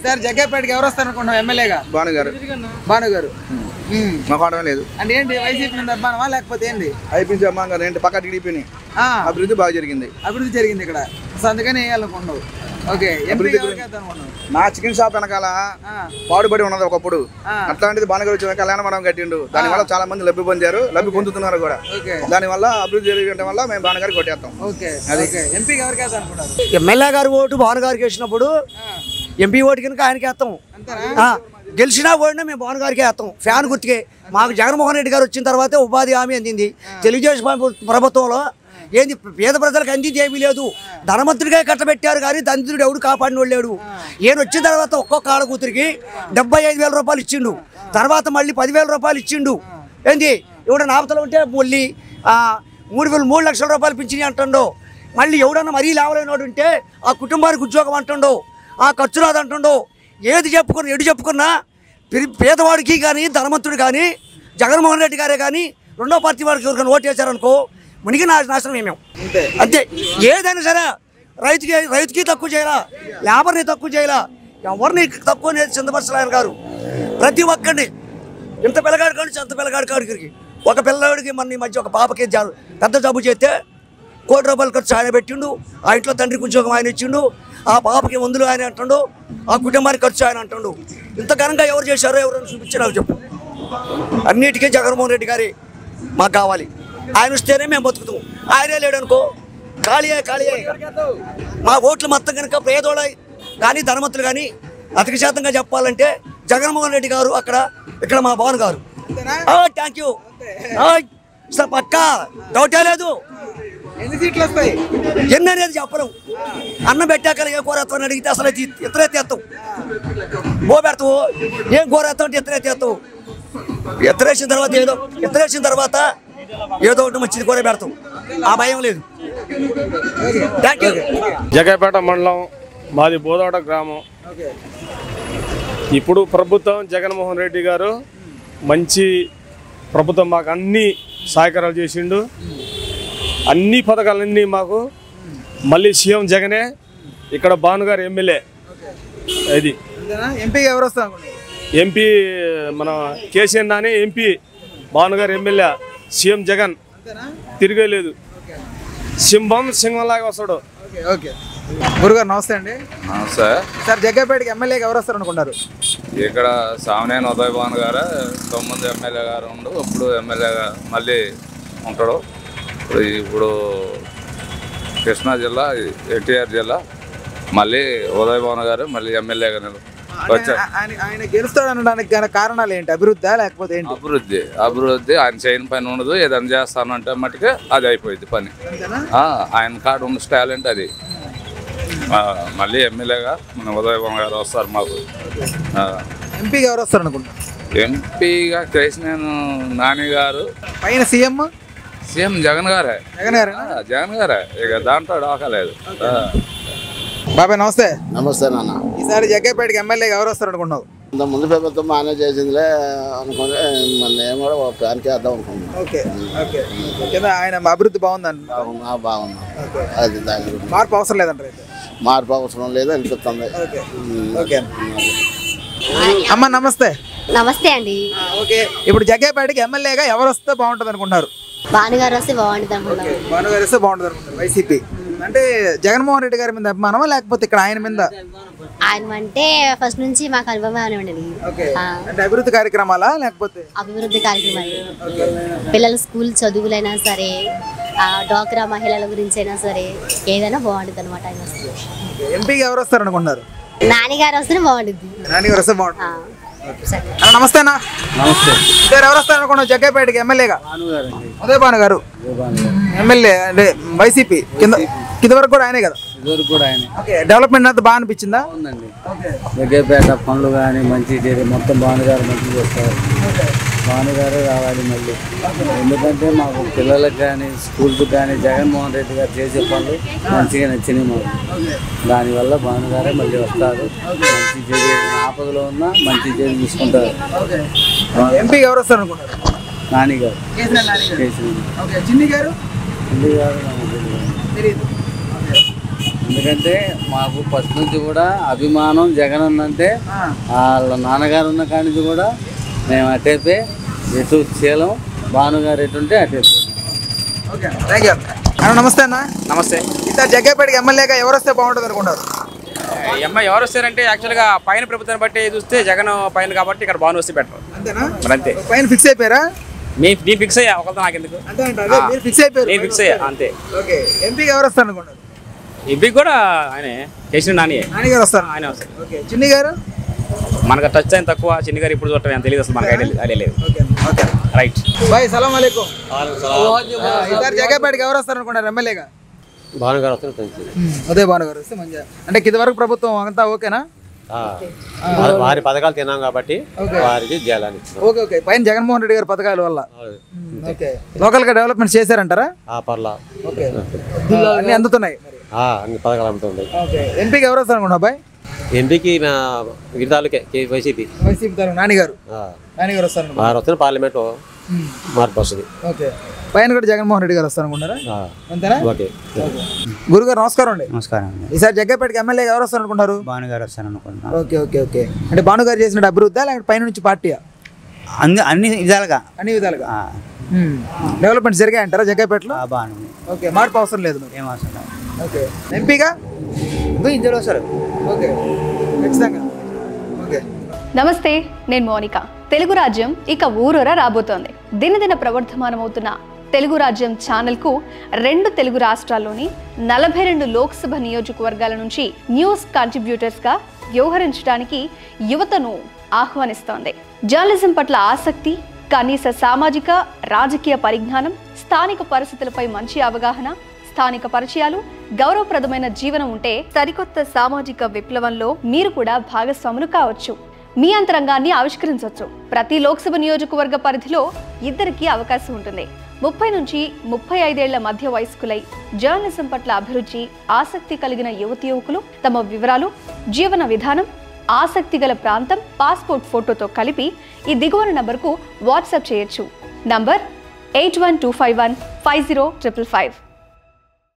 ఈసారి జగ్గేపేటకి ఎవరు వస్తారు అనుకుంటున్నాం ఎమ్మెల్యేగా? భానుగారు లేదు అంటే ఏంటి వైసీపీ నుండి అభిమానమా లేకపోతే ఏంటి? అయిపోయింది అమ్మాగారు ఏంటి పక్క టీడీపీని అభివృద్ధి బాగా జరిగింది ఇక్కడ, సో అందుకని వేయాలనుకుంటున్నావు. ఓకే, నా చికెన్ షాప్ వెనకాల పాడుబడి ఉన్నది ఒకప్పుడు, అట్లాంటిది భానుగారు వచ్చిన కళ్యాణ మండపం కట్టిండు. దాని వల్ల చాలా మంది లబ్ధి పొందారు, లబ్ధి పొందుతున్నారు కూడా. దాని వల్ల అభివృద్ధి జరగడం వల్ల మేము భానుగారికి కొట్టేస్తాం. ఎంపీ ఎవరికి వేద్దాం అనుకుంటారు? ఎమ్మెల్యే గారు ఓటు భానుగారికి వేసినప్పుడు ఎంపీ ఓటు కనుక ఆయనకి వేస్తాం. గెలిచినా ఓడినా మేము భానుగారికి వేస్తాం, ఫ్యాన్ గుర్తుకే. మాకు జగన్మోహన్ రెడ్డి గారు వచ్చిన తర్వాతే ఉపాధి హామీ అందింది. తెలుగుదేశం ప్రభుత్వంలో ఏంది పేద ప్రజలకు అందింది ఏమీ లేదు. ధనవంతుడిగా కట్టబెట్టారు కానీ దరిద్రుడు ఎవడు కాపాడిన వాళ్ళు లేడు. ఈయన వచ్చిన తర్వాత ఒక్కొక్క ఆడకూతురికి 75,000 రూపాయలు ఇచ్చిండు, తర్వాత మళ్ళీ 10,000 రూపాయలు ఇచ్చిండు. ఏంది ఎవడ నాపతలు ఉంటే మళ్ళీ 3 లక్షల రూపాయలు పింఛని అంటుండో. మళ్ళీ ఎవడన్నా మరీ లేవలేనోడు ఉంటే ఆ కుటుంబానికి ఉద్యోగం అంటుండో, ఆ ఖర్చు రాదంటుండో. ఎడు చెప్పుకున్నా పేదవాడికి కానీ ధనవంతుడు కానీ జగన్మోహన్ రెడ్డి గారే కానీ రెండో పార్టీ వాడికి ఎవరికైనా ఓటు వేశారనుకో మునిగి నాశనం ఏమేం అంతే. ఏదైనా సరే రైతుకి తక్కువ చేయాలా, లేబర్ని తక్కువ చేయాలా, ఎవరిని తక్కువ చంద్రబాబు గారు ప్రతి ఒక్కరిని ఇంత పిల్లగాడి కాడి అంత పిల్లగాడి కాడికి ఒక పిల్లగాడికి మన మధ్య ఒక పాపకి పెద్ద జబ్బు చేస్తే 1 కోటి రూపాయలు ఖర్చు ఆయన పెట్టిండు. ఆ ఇంట్లో తండ్రికి ఉద్యోగం ఆయన ఇచ్చిండు, ఆ పాపకి మందులు ఆయన అంటుండు, ఆ కుటుంబానికి ఖర్చు ఆయన అంటుండు. ఇంత ఘనంగా ఎవరు చేశారో ఎవరైనా చూపించి నాకు చెప్పు. అన్నిటికీ జగన్మోహన్ రెడ్డి గారి మాకు కావాలి. ఆయన వస్తేనే మేము బతుకుతాం. ఆయనే లేడనుకో ఖాళీయే. మా ఓట్లు మొత్తం కనుక పేదోళ్ళ కానీ ధనవంతులు కానీ అధిక శాతంగా చెప్పాలంటే జగన్మోహన్ రెడ్డి గారు అక్కడ, ఇక్కడ మా భాను గారు. థ్యాంక్ యూ సార్, పక్కా డౌటే లేదు. ఎన్ని సీట్లు వస్తాయి ఎన్ని అనేది చెప్పడం. అన్నం పెట్టాక ఏ కూరత్వం అడిగితే అసలు ఎత్తరేస్తావు, బో పెడతావు. ఏం కూరత్వం అంటే ఎత్తరేస్తావు. ఎత్తరేసిన తర్వాత ఏదో ఒకటి మంచిది కూర పెడతాం, ఆ భయం లేదు. Thank you. జగ్గైపేట మండలం, మాది బోదోట గ్రామం. ఇప్పుడు ప్రభుత్వం జగన్మోహన్ రెడ్డి గారు మంచి ప్రభుత్వం, మాకు అన్ని సహకారాలు చేసిండు. అన్ని పథకాలన్నీ మాకు మళ్ళీ సీఎం జగనే, ఇక్కడ భానుగారు ఎమ్మెల్యే. ఇది ఎంపీ ఎవరు వస్తారు? ఎంపీ మన కేసీఆర్ నాని ఎంపీ, భానుగారు ఎమ్మెల్యే, సీఎం జగన్ తిరగలేదు. సింహంలాగా వస్తాడు. గురుగారు నమస్తే అండి. నమస్తే సార్, జగ్గైపేటకి ఎమ్మెల్యేగా ఎవరు వస్తారు అనుకుంటారు? ఇక్కడ సామినేని ఉదయ్ భాను గారు 9 ఎమ్మెల్యే గారు ఉండు, ఇప్పుడు ఎమ్మెల్యేగా మళ్ళీ ఉంటాడు. ఇప్పుడు కృష్ణా జిల్లా, ఎన్టీఆర్ జిల్లా, మళ్ళీ ఉదయ్ భాను గారు మళ్ళీ ఎమ్మెల్యేగా వచ్చారు. ఆయన గెలుస్తాడు అనడానికి కారణాలు ఏంటి? అభివృద్ధి లేకపోతే ఏంటి? అభివృద్ధి ఆయన చేయని పని ఉండదు. ఏదైనా చేస్తానంటే మట్టుకే అది అయిపోయింది పని. ఆయన కాడ ఉన్న టాలెంట్ అది. మళ్ళీ ఎమ్మెల్యేగా మన ఉదయ్ భాను గారు వస్తారు మాకు. ఎంపీగా ఎవరు వస్తారు అనుకుంటున్నారు? ఎంపీగా కేసీఆర్ నాని గారు, పైన సీఎం జగన్ గారే. ఇక దాంట్లో డాకలేదు. బాబాయ్ నమస్తే. నమస్తే నాన్న. ఈసారి జగ్గైపేటకి ఎమ్మెల్యేగా ఎవరు వస్తారు అనుకుంటున్నావు? ముందు ప్రభుత్వం బాగానే చేసిందిలే అనుకుంటే నేను కూడా ఒక ప్లాన్కి వేద్దాం అనుకుంటున్నాను. ఆయన అభివృద్ధి బాగుందండి. బాగున్నా అది దాని మార్పు అవసరం లేదంటారు? మార్పు అవసరం లేదు అనిపిస్తుంది. అమ్మ నమస్తే. నమస్తే అండి. ఓకే, ఇప్పుడు జగ్గైపేటకి ఎమ్మెల్యేగా ఎవరు వస్తే బాగుంటుంది అనుకుంటున్నారు? భానుగారు వస్తే బాగుంటుంది అనుకుంటున్నారు. భానుగారు వస్తే బాగుంటుంది అనుకుంటున్నారు. వైసీపీ అంటే జగన్మోహన్ రెడ్డి గారి మీద అభిమానమా లేకపోతే ఇక్కడ ఆయన మీద? ఆయన అంటే ఫస్ట్ నుంచి మాకు అనుభవం ఉండేది. అంటే అభివృద్ధి కార్యక్రమాలా లేకపోతే? అభివృద్ధి కార్యక్రమాలు, పిల్లల స్కూల్ చదువులైనా సరే, డ్వాక్రా మహిళల గురించి అయినా సరే ఏదైనా బాగుంటుంది అనమాట. ఆయన వస్తే. ఎంపీగా ఎవరు వస్తారు అనుకుంటున్నారు? నాన్నగారు వస్తేనే బాగుంటుంది. నాన్నగారు వస్తే బాగుంటుంది. నమస్తే అన్న. నమస్తే. సార్, ఎవరు వస్తారు అనుకున్నావు జగ్గైపేటకి ఎమ్మెల్యేగా? ఉదయ్ భాను గారు ఎమ్మెల్యే అంటే వైసీపీ. కింద వరకు కూడా ఆయనే కదా? డెవలప్మెంట్ అంతా బాగా అనిపించిందా? జగ్గైపేట పనులు కానీ మంచి మొత్తం భానుగారు మంచిగా చేస్తారు. భానుగారే రావాలి మళ్ళీ. ఎందుకంటే మాకు పిల్లలకు కానీ స్కూల్కి కానీ జగన్మోహన్ రెడ్డి గారు చేసే పనులు మంచిగా నచ్చినాయి మాకు. దానివల్ల భానుగారే మళ్ళీ వస్తారు. మంచి చర్య ఆపదలో ఉన్నా మంచి చర్య తీసుకుంటారు. ఎంపీగా ఎవరు వస్తారు అనుకుంటారు? నాని గారు. చిన్ని గారు ఎందుకంటే మాకు ఫస్ట్ నుంచి కూడా అభిమానం జగన్ అంటే వాళ్ళ నాన్నగారు ఉన్న కాడి నుంచి కూడా మేము అటేపే ఎటు చేయలేం, భానుగారు ఎటుంటే అటేపే. ఓకే థ్యాంక్ యూ అన్న. నమస్తే అన్న. నమస్తే. ఈసారి జగ్గైపేటకి ఎమ్మెల్యేగా ఎవరు వస్తే బాగుంటుంది అనుకుంటారు? ఎవరు వస్తారంటే యాక్చువల్గా పైన ప్రభుత్వాన్ని బట్టి చూస్తే జగన్ పైన కాబట్టి ఇక్కడ భాను వస్తే బెటర్. అంతేనా? మరి అంతే. పైన ఫిక్స్ అయిపోయారా? నేను ఫిక్స్ అయ్యా, ఒకరితో నాకు ఎందుకు, మీరు ఫిక్స్ అయిపోయారు? నేను ఫిక్స్ అయ్యా అంతే. ఓకే ఎంపీకి ఎవరు వస్తారు అనుకుంటారు? ఎంపీకి కూడా ఆయనే కేసీఆర్ నాని గారు వస్తారు. ఆయన వస్తారు. ఓకే చిన్ని గారు మనకు టచ్ అయిన తక్కువ, చిన్ని గారు ఇప్పుడు చూడటం ఏం తెలియదు అసలు, మనకు ఐడియా లేదు. ఓకే రైట్ బాయ్ సలాం అలైకుం. ఈసారి జగ్గైపేటకి ఎవరు వస్తారు అనుకుంటారు ఎమ్మెల్యేగా? భానుగారు వస్తారు. అదే భానుగారు వస్తే మంచిగా. అంటే కింద వరకు ప్రభుత్వం అంతా ఓకేనా? వారి పథకాలు తిన్నాం కాబట్టి వారికి చేయాలని. ఓకే ఓకే పైన జగన్మోహన్ రెడ్డి గారి పథకాల వల్ల ఓకే లోకల్ గా డెవలప్మెంట్ చేశారంటారా? పర్లా ఓకే అన్ని అందుతున్నాయి, అన్ని పథకాలు అమ్ముతుంది. ఓకే ఎంపీకి ఎవరు వస్తారు అనుకున్నా బాయ్? ఎంపీకి తాలూకే వైసీపీ తాలూకు నానిగారు వస్తారు. వారు వస్తున్న పార్లమెంట్ మార్పు వస్తుంది. ఓకే పైన కూడా జగన్మోహన్ రెడ్డి గారు వస్తారు అనుకుంటారా? అంతేనా? ఓకే గురుగారు నమస్కారం అండి. నమస్కారం. ఈసారి జగ్గైపేటకి ఎమ్మెల్యేగా ఎవరు వస్తారు అనుకుంటారు? భానుగారు వస్తారు అనుకుంటున్నాను. ఓకే ఓకే ఓకే అంటే భానుగారు చేసిన అభివృద్ధి లేకపోతే పైన నుంచి పార్టీయా? అన్ని విధాలుగా డెవలప్మెంట్ జరిగాయి అంటారా జగ్గైపేటలో? బాగుంది. ఓకే మార్పు అవసరం లేదు. ఏం అవసరం లేదు. ఓకే ఎంపీగా ఇద్దరు వస్తారు. ఓకే ఖచ్చితంగా. ఓకే నమస్తే, నేను మోనిక. తెలుగు రాజ్యం ఇక ఊరూరా రాబోతోంది. దినదిన ప్రవర్ధమానమవుతున్న తెలుగు రాజ్యం ఛానల్కు 2 తెలుగు రాష్ట్రాల్లోని 42 లోక్సభ నియోజకవర్గాల నుంచి న్యూస్ కంట్రిబ్యూటర్స్గా వ్యవహరించడానికి యువతను ఆహ్వానిస్తోంది. జర్నలిజం పట్ల ఆసక్తి, కనీస సామాజిక రాజకీయ పరిజ్ఞానం, స్థానిక పరిస్థితులపై మంచి అవగాహన, స్థానిక పరిచయాలు, గౌరవప్రదమైన జీవనం ఉంటే సరికొత్త సామాజిక విప్లవంలో మీరు కూడా భాగస్వాములు కావచ్చు. మీ అంతరంగాన్ని ఆవిష్కరించవచ్చు. ప్రతి లోక్సభ నియోజకవర్గ పరిధిలో 2కి అవకాశం ఉంటుంది. 30 నుంచి 35 ఏళ్ల మధ్య వయస్కులై జర్నలిజం పట్ల అభిరుచి, ఆసక్తి కలిగిన యువతి యువకులు తమ వివరాలు, జీవన విధానం, ఆసక్తి గల ప్రాంతం, పాస్పోర్ట్ ఫోటోతో కలిపి ఈ దిగువన నంబర్కు వాట్సాప్ చేయొచ్చు. నంబర్ 8125150555.